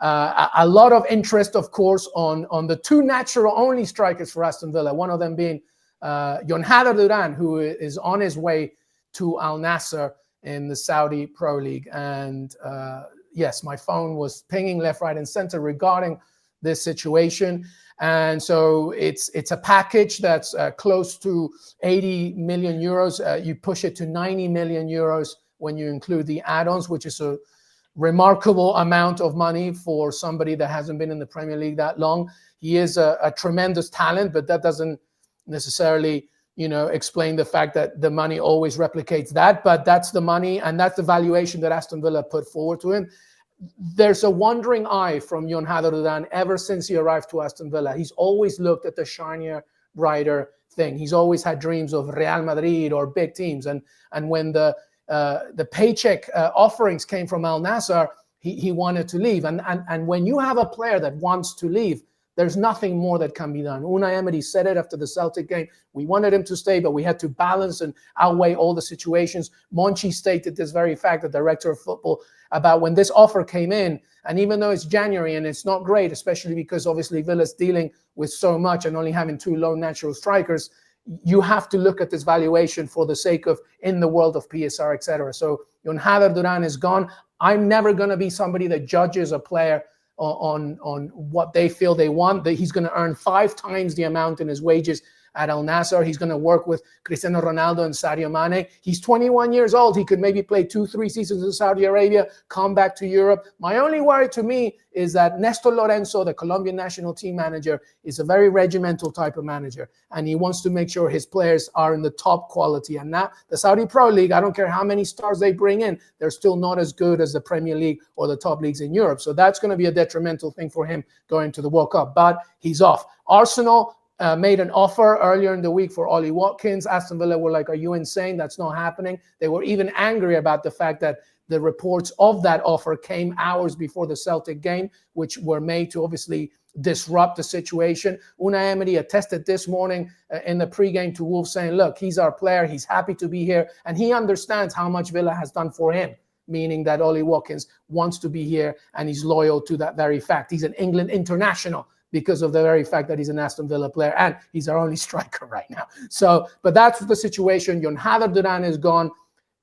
A lot of interest, of course, on the two natural only strikers for Aston Villa, one of them being Jonhada Duran, who is on his way to Al Nassr in the Saudi Pro League. And yes, my phone was pinging left, right, and center regarding this situation. And so it's a package that's close to 80 million euros. You push it to 90 million euros when you include the add-ons, which is a remarkable amount of money for somebody that hasn't been in the Premier League that long. He is a tremendous talent, but that doesn't necessarily, explain the fact that the money always replicates that. But that's the money, and that's the valuation that Aston Villa put forward to him. There's a wandering eye from Jonhada Duran ever since he arrived to Aston Villa. He's always looked at the shinier, brighter thing. He's always had dreams of Real Madrid or big teams. And when the paycheck offerings came from Al Nassr, he wanted to leave. And when you have a player that wants to leave, there's nothing more that can be done. Unai Emery said it after the Celtic game. We wanted him to stay, but we had to balance and outweigh all the situations. Monchi stated this very fact, the director of football, about when this offer came in. And even though it's January and it's not great, especially because obviously Villa's dealing with so much and only having two lone natural strikers, you have to look at this valuation for the sake of in the world of PSR, etc. So Jonhada Duran is gone. I'm never going to be somebody that judges a player on what they feel they want. That he's going to earn 5 times the amount in his wages at Al Nassr. He's going to work with Cristiano Ronaldo and Sadio Mane. He's 21 years old. He could maybe play 2-3 seasons in Saudi Arabia, come back to Europe. My only worry to me is that Nestor Lorenzo, the Colombian national team manager, is a very regimental type of manager, and he wants to make sure his players are in the top quality. And now the Saudi Pro League, I don't care how many stars they bring in, they're still not as good as the Premier League or the top leagues in Europe. So that's going to be a detrimental thing for him going to the World Cup. But he's off. Arsenal made an offer earlier in the week for Ollie Watkins. Aston Villa were like, are you insane? That's not happening. They were even angry about the fact that the reports of that offer came hours before the Celtic game, which were made to obviously disrupt the situation. Unai Emery attested this morning in the pregame to Wolves saying, look, he's our player. He's happy to be here. And he understands how much Villa has done for him, meaning that Ollie Watkins wants to be here and he's loyal to that very fact. He's an England international because of the very fact that he's an Aston Villa player and he's our only striker right now. So, but that's the situation. Jonhada Duran is gone.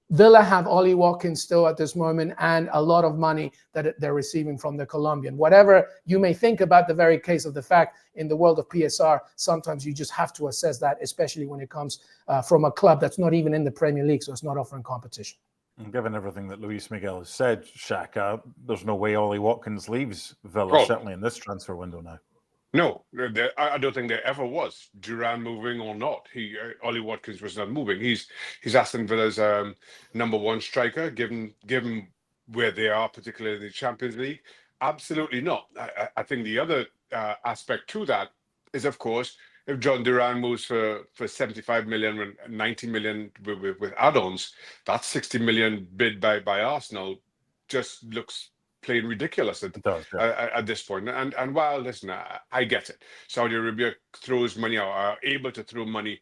Villa have Ollie Watkins still at this moment and a lot of money that they're receiving from the Colombian. Whatever you may think about the very case of the fact in the world of PSR, sometimes you just have to assess that, especially when it comes from a club that's not even in the Premier League, so it's not offering competition. And given everything that Luis Miguel has said, Shaka, there's no way Ollie Watkins leaves Villa, certainly in this transfer window now. No, I don't think there ever was. Duran moving or not, Ollie Watkins was not moving. He's Aston Villa's #1 striker. Given where they are, particularly in the Champions League, absolutely not. I think the other aspect to that is, of course, if John Duran moves for 75 million and 90 million with add-ons, that 60 million bid by Arsenal just looks plain ridiculous at this point. And while, listen, I get it. Saudi Arabia throws money out, are able to throw money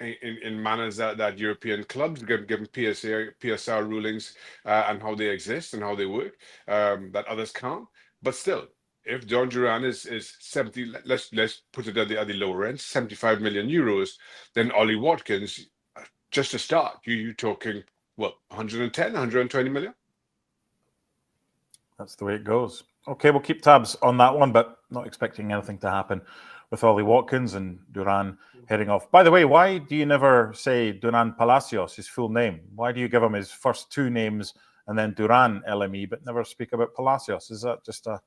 in manners that European clubs, given PSR rulings and how they exist and how they work, that others can't. But still, if John Duran is 70, let's put it at the lower end, 75 million euros, then Ollie Watkins, just to start, you're talking, what, 110, 120 million? That's the way it goes. Okay, we'll keep tabs on that one, but not expecting anything to happen with Ollie Watkins and Duran heading off. By the way, why do you never say Duran Palacios, his full name? Why do you give him his first 2 names and then Duran LME, but never speak about Palacios? Is that just a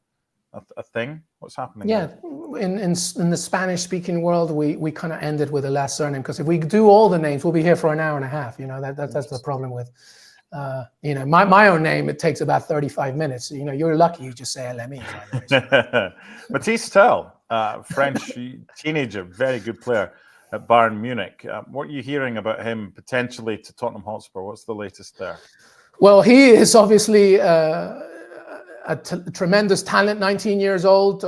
thing? What's happening? Yeah, in the Spanish-speaking world, we kind of ended with the last surname, because if we do all the names, we'll be here for an hour and a half. That's the problem with. My own name, it takes about 35 minutes. You're lucky you just say LME. Matisse Tell, French teenager, very good player at Bayern Munich. What are you hearing about him potentially to Tottenham Hotspur? What's the latest there? Well, he is obviously a tremendous talent, 19 years old.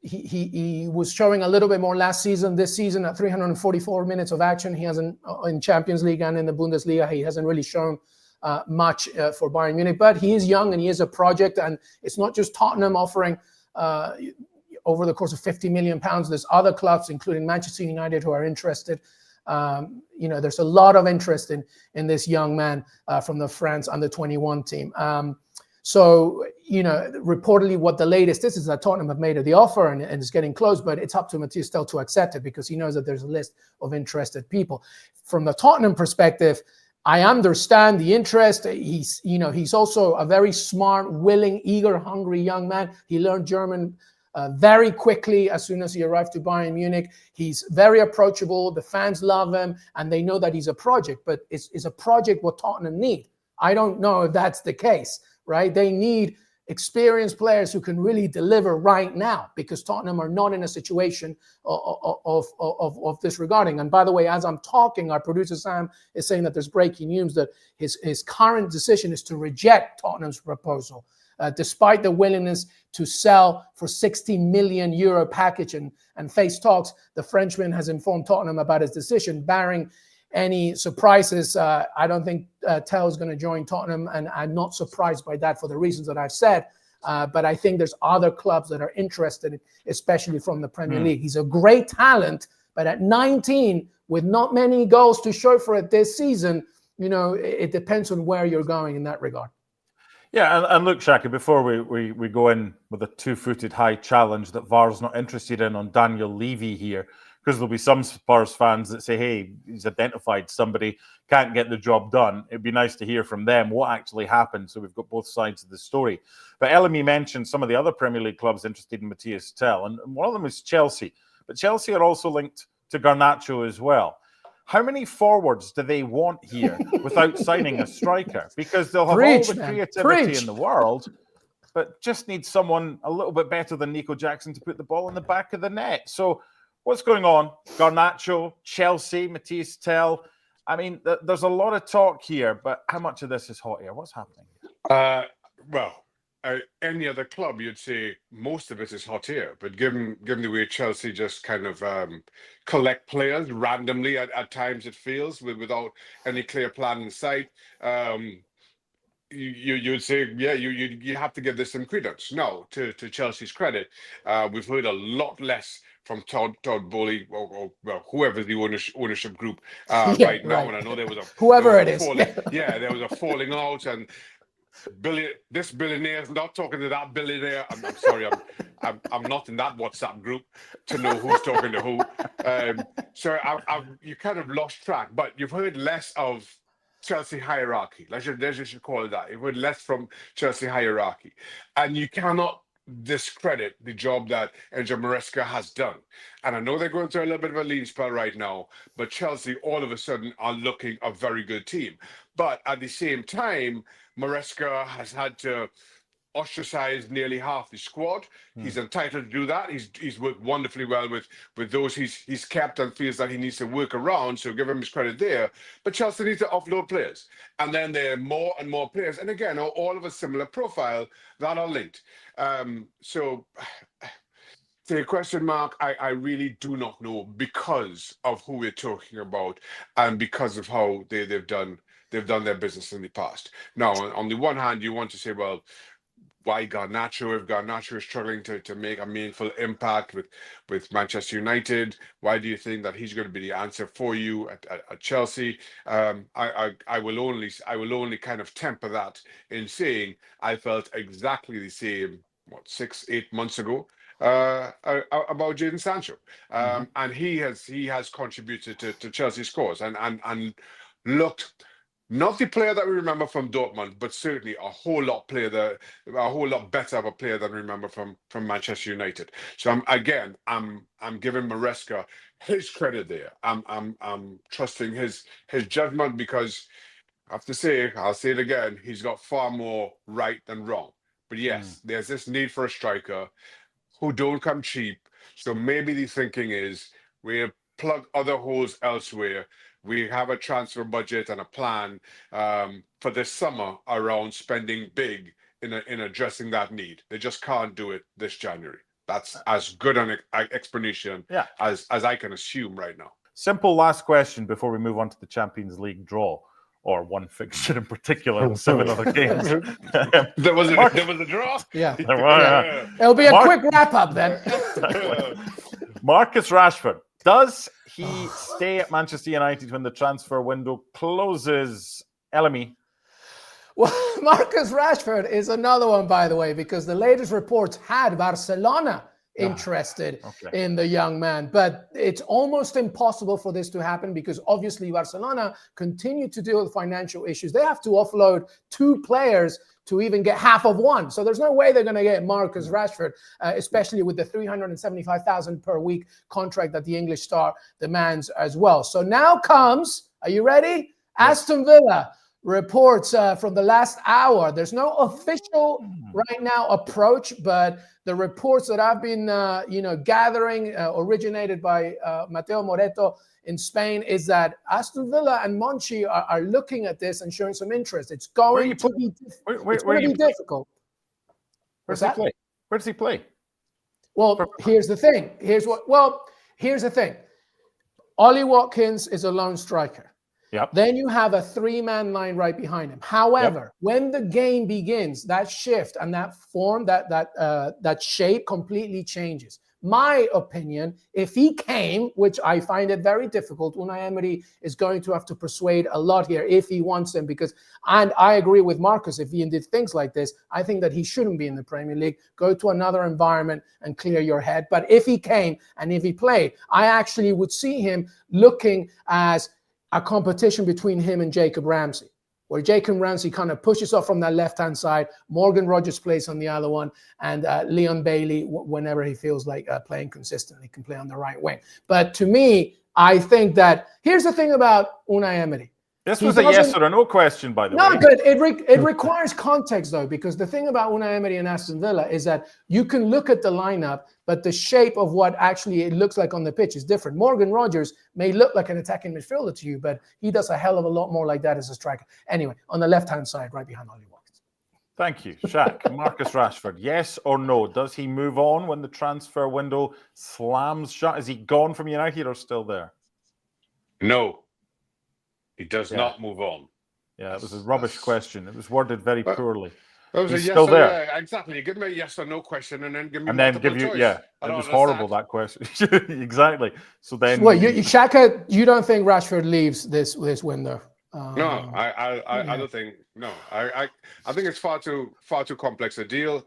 He was showing a little bit more last season. This season, at 344 minutes of action, he hasn't, in Champions League and in the Bundesliga, he hasn't really shown much for Bayern Munich. But he is young and he is a project, and it's not just Tottenham offering over the course of £50 million. There's other clubs, including Manchester United, who are interested. There's a lot of interest in this young man from the France under-21 team. So, reportedly what the latest is that Tottenham have made the offer and it's getting close, but it's up to Matthias Tel to accept it because he knows that there's a list of interested people. From the Tottenham perspective, I understand the interest. He's also a very smart, willing, eager, hungry young man. He learned German very quickly as soon as he arrived to Bayern Munich. He's very approachable. The fans love him, and they know that he's a project. But is a project what Tottenham need? I don't know if that's the case, right? They need experienced players who can really deliver right now because Tottenham are not in a situation of disregarding. And by the way, as I'm talking, our producer Sam is saying that there's breaking news that his current decision is to reject Tottenham's proposal, despite the willingness to sell for €60 million package and face talks. The Frenchman has informed Tottenham about his decision, barring any surprises. I don't think Tel is going to join Tottenham, and I'm not surprised by that for the reasons that I've said. But I think there's other clubs that are interested, especially from the Premier League. He's a great talent, but at 19, with not many goals to show for it this season, it depends on where you're going in that regard. Yeah, and look, Shaka, before we go in with a two-footed high challenge that VAR's not interested in on Daniel Levy here, because there'll be some Spurs fans that say, hey, he's identified somebody, can't get the job done. It'd be nice to hear from them what actually happened, so we've got both sides of the story. But Elemi mentioned some of the other Premier League clubs interested in Matthias Tel, and one of them is Chelsea. But Chelsea are also linked to Garnacho as well. How many forwards do they want here without signing a striker? Because they'll have all the creativity in the world, but just need someone a little bit better than Nico Jackson to put the ball in the back of the net. So what's going on? Garnacho, Chelsea, Matthias Tel. I mean, there's a lot of talk here, but how much of this is hot air? What's happening? Any other club, you'd say most of it is hot air. But given the way Chelsea just kind of collect players randomly at times, it feels, without any clear plan in sight, you'd say, yeah, you have to give this some credence. No, to Chelsea's credit, we've heard a lot less from Todd Bowley or whoever the ownership group right now. And I know there was there was a falling out, and this billionaire is not talking to that billionaire. I'm sorry, I'm not in that WhatsApp group to know who's talking to who. So you kind of lost track, but you've heard less of Chelsea hierarchy. Let's just call it that. You've heard less from Chelsea hierarchy, and you cannot discredit the job that Enzo Maresca has done. And I know they're going through a little bit of a lean spell right now, but Chelsea all of a sudden are looking a very good team. But at the same time, Maresca has had to ostracize nearly half the squad. He's entitled to do that. He's worked wonderfully well with those he's kept and feels that he needs to work around, so give him his credit there. But Chelsea needs to offload players. And then there are more and more players, and again, all of a similar profile that are linked. So to your question, Mark, I really do not know, because of who we're talking about and because of how they've done their business in the past. Now, on the one hand, you want to say, well, why Garnacho? If Garnacho is struggling to make a meaningful impact with Manchester United, why do you think that he's going to be the answer for you at Chelsea? I will only kind of temper that in saying I felt exactly the same 6-8 months ago about Jadon Sancho, and he has contributed to Chelsea's cause and looked. Not the player that we remember from Dortmund, but certainly a whole lot better of a player than we remember from Manchester United. So I'm giving Maresca his credit there. I'm trusting his judgment, because I have to say, I'll say it again, he's got far more right than wrong. But yes, there's this need for a striker who don't come cheap. So maybe the thinking is we plug other holes elsewhere. We have a transfer budget and a plan for this summer around spending big in addressing that need. They just can't do it this January. That's as good an explanation as I can assume right now. Simple last question before we move on to the Champions League draw. or one fixture in particular and 7 other games. There was a draw. Yeah. Yeah. It'll be a quick wrap-up then. Marcus Rashford, does he stay at Manchester United when the transfer window closes? Elemi. Well, Marcus Rashford is another one, by the way, because the latest reports had Barcelona interested in the young man. But it's almost impossible for this to happen because obviously Barcelona continue to deal with financial issues. They have to offload 2 players to even get half of one. So there's no way they're going to get Marcus Rashford, especially with the 375,000 per week contract that the English star demands as well. So now comes, are you ready? Aston Villa. Reports from the last hour. There's no official right now approach, but the reports that I've been, gathering, originated by Mateo Moreto in Spain, is that Aston Villa and Monchi are looking at this and showing some interest. It's going to be difficult. Where does he play? Where does he play? Well, here's the thing. Here's the thing. Ollie Watkins is a lone striker. Yep. Then you have a 3-man line right behind him. However, when the game begins, that shift and that form, that shape completely changes. My opinion, if he came, which I find it very difficult, Unai Emery is going to have to persuade a lot here if he wants him, and I agree with Marcus, if he did things like this, I think that he shouldn't be in the Premier League. Go to another environment and clear your head. But if he came and if he played, I actually would see him looking as a competition between him and Jacob Ramsey, where Jacob Ramsey kind of pushes off from that left-hand side, Morgan Rogers plays on the other one, and Leon Bailey, whenever he feels like playing consistently, can play on the right wing. But to me, I think that, here's the thing about Unai Emery. This was a yes or a no question, by the way. No, but it requires context, though, because the thing about Unai Emery and Aston Villa is that you can look at the lineup, but the shape of what actually it looks like on the pitch is different. Morgan Rogers may look like an attacking midfielder to you, but he does a hell of a lot more like that as a striker. Anyway, on the left-hand side, right behind Ollie Watkins. Thank you. Shaq, Marcus Rashford, yes or no? Does he move on when the transfer window slams shut? Is he gone from United or still there? No. He does not move on. Yeah, it was a rubbish question. It was worded very poorly. That was He's a yes still or there. Yeah, exactly. Give me a yes or no question and then give me choice. Yeah, it was horrible, that question. Exactly. So then... Wait, Shaka, you don't think Rashford leaves this window? No, I don't think. No, I think it's far too complex a deal.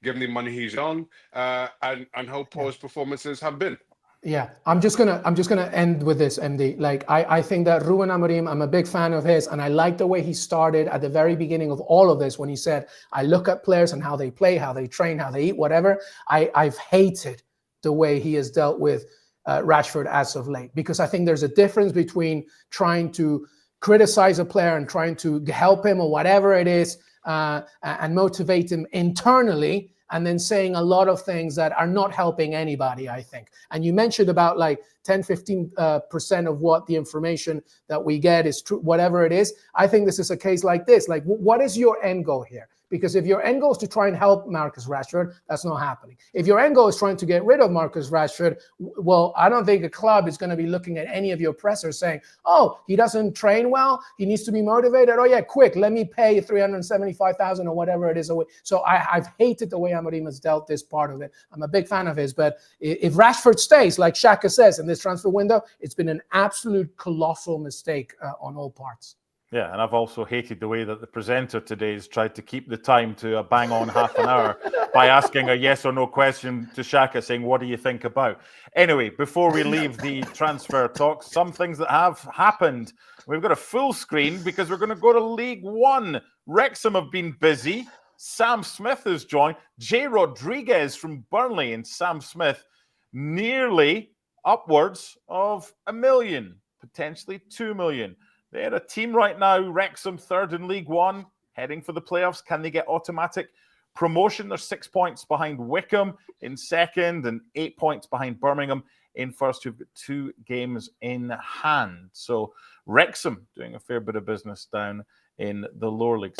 Given the money he's on, and how poor his performances have been. Yeah, I'm just gonna end with this, MD. Like I think that Ruben Amorim, I'm a big fan of his, and I like the way he started at the very beginning of all of this when he said, "I look at players and how they play, how they train, how they eat, whatever." I've hated the way he has dealt with Rashford as of late, because I think there's a difference between trying to criticize a player and trying to help him or whatever it is, and motivate him internally, and then saying a lot of things that are not helping anybody, I think. And you mentioned about like 10-15% of what the information that we get is true, whatever it is. I think this is a case like this. Like, what is your end goal here? Because if your end goal is to try and help Marcus Rashford, that's not happening. If your end goal is trying to get rid of Marcus Rashford, well, I don't think a club is going to be looking at any of your pressers saying, oh, he doesn't train well, he needs to be motivated. Oh, yeah, quick, let me pay 375,000 or whatever it is. So I've hated the way Amorim has dealt this part of it. I'm a big fan of his. But if Rashford stays, like Shaka says, in this transfer window, it's been an absolute colossal mistake on all parts. Yeah, and I've also hated the way that the presenter today has tried to keep the time to a bang-on half an hour by asking a yes or no question to Shaka, saying, what do you think about? Anyway, before we leave the transfer talk, some things that have happened. We've got a full screen because we're going to go to League One. Wrexham have been busy. Sam Smith has joined. Jay Rodriguez from Burnley, and Sam Smith nearly upwards of 1 million, potentially 2 million. They're a team right now, Wrexham, third in League One, heading for the playoffs. Can they get automatic promotion? They're 6 points behind Wickham in second and 8 points behind Birmingham in first, who've got 2 games in hand. So Wrexham doing a fair bit of business down in the lower leagues.